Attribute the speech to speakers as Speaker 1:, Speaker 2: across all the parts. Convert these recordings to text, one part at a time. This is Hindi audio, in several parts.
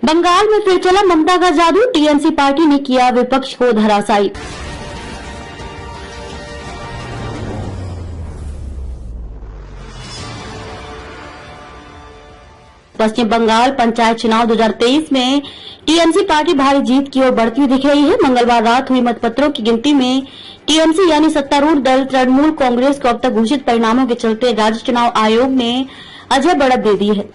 Speaker 1: बंगाल में फिर चला ममता का जादू, टीएमसी पार्टी ने किया विपक्ष को धराशायी। पश्चिम बंगाल पंचायत चुनाव 2023 में टीएमसी पार्टी भारी जीत की ओर बढ़ती हुई दिख रही है। मंगलवार रात हुई मतपत्रों की गिनती में टीएमसी यानी सत्तारूढ़ दल तृणमूल कांग्रेस को अब तक घोषित परिणामों के चलते राज्य चुनाव आयोग ने अजय बढ़त दे दी है।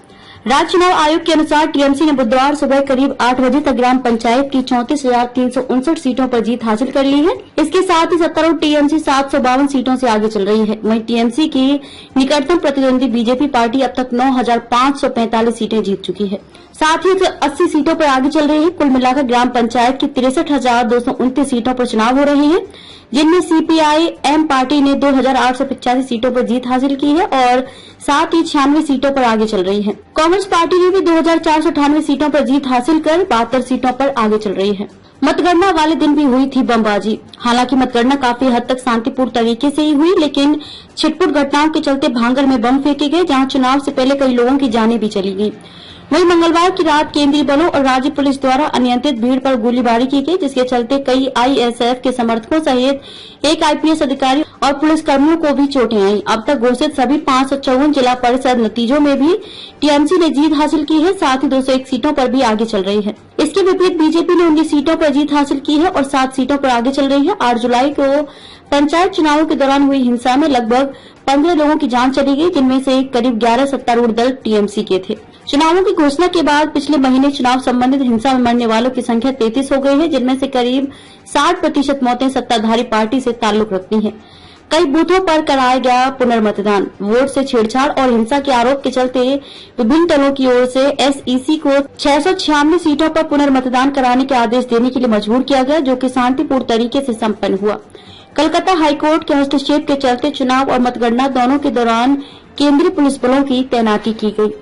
Speaker 1: राज्य चुनाव आयोग के अनुसार टीएमसी ने बुधवार सुबह करीब 8 बजे तक ग्राम पंचायत की 34,359 सीटों पर जीत हासिल कर ली है। इसके साथ ही सत्तारूढ़ टीएमसी 752 सीटों से आगे चल रही है। वहीं टीएमसी की निकटतम प्रतिद्वंदी बीजेपी पार्टी अब तक 9,545 सीटें जीत चुकी है। साथ ही 80 सीटों पर आगे चल रही है। कुल मिलाकर ग्राम पंचायत की 63,229 सीटों पर चुनाव हो रहे हैं, जिनमें सीपीआई एम पार्टी ने 2,885 सीटों पर जीत हासिल की है और साथ ही 96 सीटों पर आगे चल रही है। कांग्रेस पार्टी ने भी 2,498 सीटों पर जीत हासिल कर 72 सीटों पर आगे चल रही है। मतगणना वाले दिन भी हुई थी बमबाजी। हालांकि मतगणना काफी हद तक शांतिपूर्ण तरीके से ही हुई, लेकिन छिटपुट घटनाओं के चलते भांगड़ में बम फेंके गए, जहां चुनाव से पहले कई लोगों की जानें भी चली गई। वहीं मंगलवार की रात केंद्रीय बलों और राज्य पुलिस द्वारा अनियंत्रित भीड़ पर गोलीबारी की गई, जिसके चलते कई आईएसएफ के समर्थकों सहित एक आईपीएस अधिकारी और पुलिसकर्मियों को भी चोटें आईं। अब तक घोषित सभी 554 जिला परिषद नतीजों में भी टीएमसी ने जीत हासिल की है, साथ ही 201 सीटों पर भी आगे चल रही है। इसके विपरीत बीजेपी ने 19 सीटों पर जीत हासिल की है और 7 सीटों पर आगे चल रही है। 8 जुलाई को पंचायत चुनावों के दौरान हुई हिंसा में लगभग 15 लोगों की जान चली गई, जिनमें से करीब 11 सत्तारूढ़ दल टीएमसी के थे। चुनावों की घोषणा के बाद पिछले महीने चुनाव संबंधित हिंसा में मरने वालों की संख्या 33 हो गई है, जिनमें से करीब 60% मौतें सत्ताधारी पार्टी से ताल्लुक रखती हैं। कई बूथों पर कराया गया पुनर्मतदान। वोट से छेड़छाड़ और हिंसा के आरोप के चलते विभिन्न दलों की ओर से एसईसी को 696 सीटों पर पुनर्मतदान कराने के आदेश देने के लिए मजबूर किया गया, जो कि शांतिपूर्ण तरीके से संपन्न हुआ। कलकत्ता हाईकोर्ट के हस्तक्षेप के चलते चुनाव और मतगणना दोनों के दौरान केंद्रीय पुलिस बलों की तैनाती की गई।